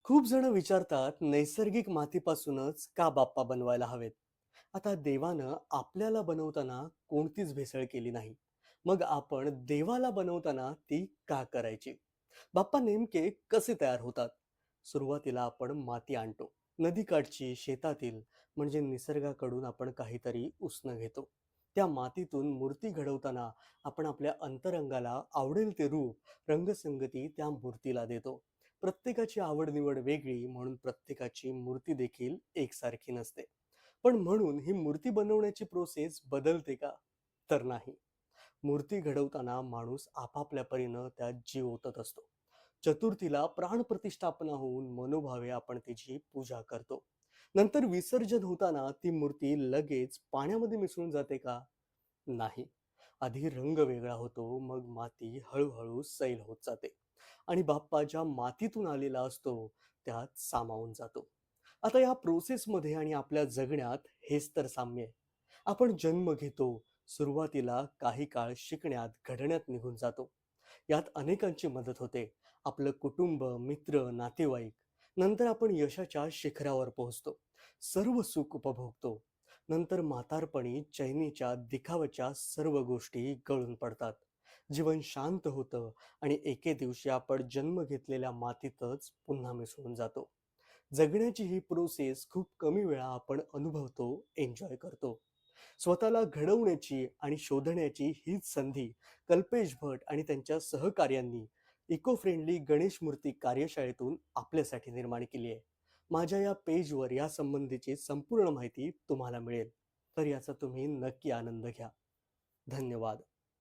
खूप जण विचारतात नैसर्गिक मातीपासूनच का बाप्पा बनवायला हवेत. आता देवानं आपल्याला बनवताना कोणतीच भेसळ केली नाही. मग आपण देवाला बनवताना ती का करायची? बाप्पा नेमके कसे तयार होतात? सुरुवातीला आपण माती आणतो, नदीकाठची, शेतातील, म्हणजे निसर्गाकडून आपण काहीतरी उसनं घेतो. त्या मातीतून मूर्ती घडवताना आपण आपल्या अंतरंगाला आवडेल ते रूप, रंगसंगती त्या मूर्तीला देतो. प्रत्येकाची आवड निवड वेगळी, म्हणून प्रत्येकाची मूर्ती देखील एकसारखी नसते. पण म्हणून ही मूर्ती बनवण्याची प्रोसेस बदलते का? तर नाही. मूर्ती घडवताना माणूस आपापल्या परीनं त्यात जीव ओतत असतो. चतुर्थीला प्राणप्रतिष्ठापना होऊन मनोभावे आपण तिची पूजा करतो. नंतर विसर्जन होताना ती मूर्ती लगेच पाण्यामध्ये मिसळून जाते का? नाही. आधी रंग वेगळा होतो, मग माती हळूहळू सैल होत जाते आणि बाप्पा ज्या मातीतून आलेला असतो त्यात सामावून जातो. आता या प्रोसेसमध्ये आणि आपल्या जगण्यात हेच तर साम्य आहे. आपण जन्म घेतो, सुरुवातीला काही काळ शिकण्यात, घडण्यात निघून जातो. यात अनेकांची मदत होते. आपलं कुटुंब, मित्र, नातेवाईक. नंतर आपण यशाच्या शिखरावर पोहोचतो. सर्व सुख उपभोगतो. नंतर म्हातारपणी चैनीच्या, दिखाव्याच्या सर्व गोष्टी गळून पडतात. जीवन शांत होतं आणि एके दिवशी आपण जन्म घेतलेल्या मातीतच पुन्हा मिसळून जातो. जगण्याची ही प्रोसेस खूप कमी वेळा आपण अनुभवतो, एन्जॉय करतो. स्वतःला घडवण्याची आणि शोधण्याची हीच संधी कल्पेश भट आणि त्यांच्या सहकार्यांनी इको फ्रेंडली गणेश मूर्ती कार्यशाळेतून आपल्यासाठी निर्माण केली आहे. माझ्या या पेजवर या संबंधीची संपूर्ण माहिती तुम्हाला मिळेल. तर याचा तुम्ही नक्की आनंद घ्या. धन्यवाद.